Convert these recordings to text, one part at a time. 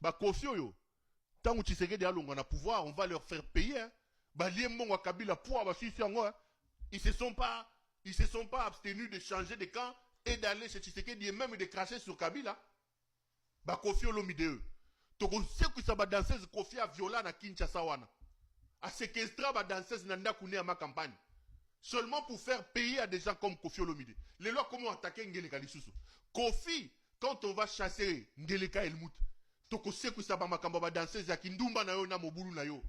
Bah, Kofi Oyo, tant que Tshisekedi a l'onga na pouvoir, on va leur faire payer. Hein. Bah, Liembo wa Kabila pour bah, si hein. Ils se sont pas abstenus de changer de camp et d'aller chez Tshisekedi et même de cracher sur Kabila. Bah, Kofi Olomide. Toko sait que ça va danseuse Kofi a violé na Kinshasa wana. A séquestrer ba danseuse nanda kune à ma campagne. Seulement pour faire payer à des gens comme Kofi Olomide. Les lois comment attaquer Ngeleka Lisusu. Kofi, quand on va chasser Ngeleka Elmout, toko sait que ça va makamba ba danseuse ya Kindumba na yo na Mobulu na yo.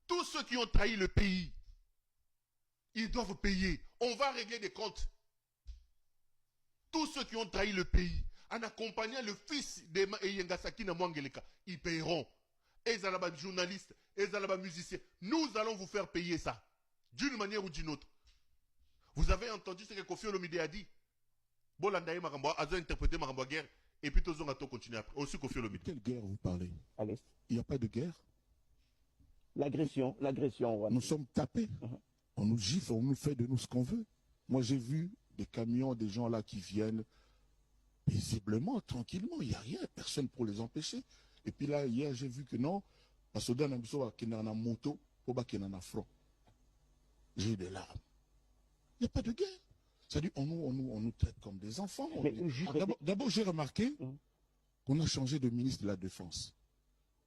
Tous ceux qui ont trahi le pays, ils doivent payer. On va régler des comptes. Tous ceux qui ont trahi le pays, en accompagnant le fils de Yengasaki na Mwangeleka, ils paieront. Et les alaba journalistes, et les alaba musiciens, nous allons vous faire payer ça. D'une manière ou d'une autre. Vous avez entendu ce que Kofi Olomide a dit. Bolandaye Marambo a interprété Marambo guerre. Et puis tous on continue après. Aussi Kofi Olomide. De quelle guerre vous parlez? Allez. Il n'y a pas de guerre. L'agression. Nous sommes tapés. On nous gifle, on nous fait de nous ce qu'on veut. Moi j'ai vu des camions, des gens là qui viennent paisiblement, tranquillement. Il n'y a rien, personne pour les empêcher. Et puis là, hier, j'ai vu que non, parce que dans la moto, pour pas qu'il y ait un front. J'ai eu des larmes. Il n'y a pas de guerre. C'est-à-dire, on nous traite comme des enfants. D'abord, j'ai remarqué qu'on a changé de ministre de la Défense.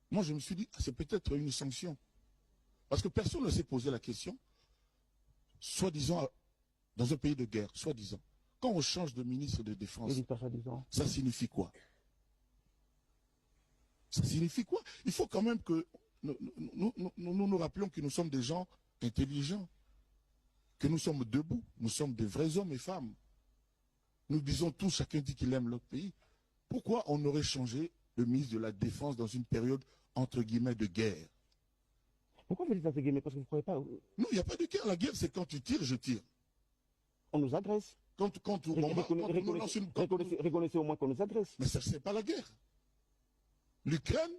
Moi, je me suis dit, c'est peut-être une sanction. Parce que personne ne s'est posé la question, soi-disant, dans un pays de guerre, soi-disant. Quand on change de ministre de Défense, ça signifie quoi? Ça signifie quoi? Il faut quand même que nous rappelions que nous sommes des gens intelligents, que nous sommes debout, nous sommes des vrais hommes et femmes. Nous disons tous, chacun dit qu'il aime notre pays. Pourquoi on aurait changé le ministre de la Défense dans une période, entre guillemets, de guerre? Pourquoi vous dites entre guillemets? Parce que vous ne croyez pas... Non, il n'y a pas de guerre. La guerre, c'est quand tu tires, je tire. On nous agresse. Reconnaissez au moins qu'on nous agresse. Mais ça, c'est pas la guerre. L'Ukraine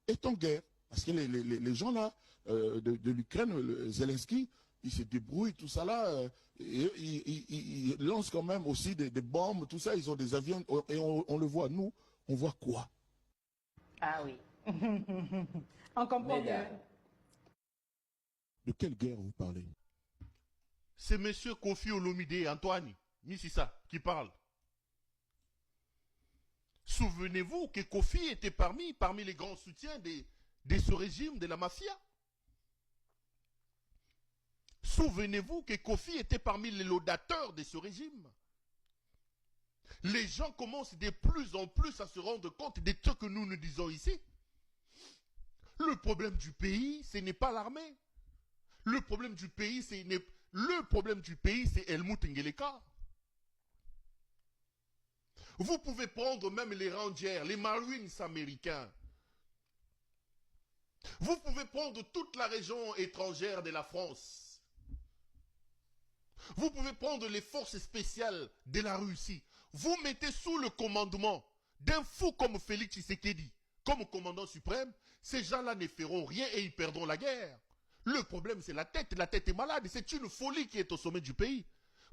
est en guerre. Parce que les gens là, de l'Ukraine, Zelensky, ils se débrouillent, tout ça là, ils lancent quand même aussi des bombes, tout ça, ils ont des avions, et on le voit. Nous, on voit quoi? Ah oui. On comprend bien. De quelle guerre vous parlez? C'est monsieur Kofi Olomide, Antoine, Mississa, qui parle. Souvenez-vous que Kofi était parmi les grands soutiens de ce régime, de la mafia. Souvenez-vous que Kofi était parmi les laudateurs de ce régime. Les gens commencent de plus en plus à se rendre compte de ce que nous disons ici. Le problème du pays, ce n'est pas l'armée. Le problème du pays, c'est Helmut Ngeleka. Vous pouvez prendre même les Rangers, les Marines américains. Vous pouvez prendre toute la région étrangère de la France. Vous pouvez prendre les forces spéciales de la Russie. Vous mettez sous le commandement d'un fou comme Félix Tshisekedi, comme commandant suprême, ces gens-là ne feront rien et ils perdront la guerre. Le problème, c'est la tête est malade, c'est une folie qui est au sommet du pays.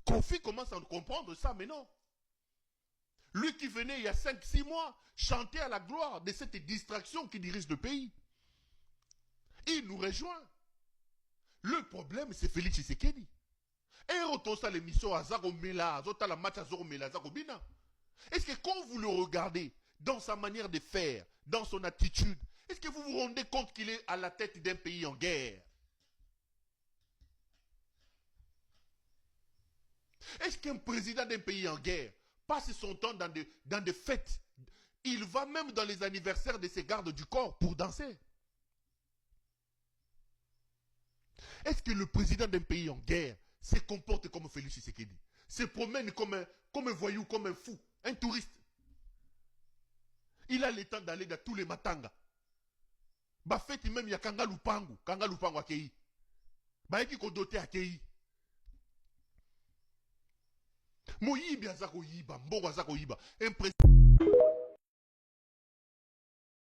Kofi commence à comprendre ça, mais non. Lui qui venait il y a 5-6 mois chanter à la gloire de cette distraction qui dirige le pays. Il nous rejoint. Le problème, c'est Félix Tshisekedi. Et retourne à l'émission à Zaromela, la match à Zaromela, Zarobina. Est-ce que quand vous le regardez, dans sa manière de faire, dans son attitude, est-ce que vous vous rendez compte qu'il est à la tête d'un pays en guerre? Est-ce qu'un président d'un pays en guerre passe son temps dans des fêtes? Il va même dans les anniversaires de ses gardes du corps pour danser. Est-ce que le président d'un pays en guerre se comporte comme Félix Tshisekedi? Se promène comme un voyou, comme un fou, un touriste? Il a le temps d'aller dans tous les matanga. Bah fait même il y a Kanga Lupango akei. Bah qui kodote akei. Moyibi azako yiba, mbogo azako yiba. Un président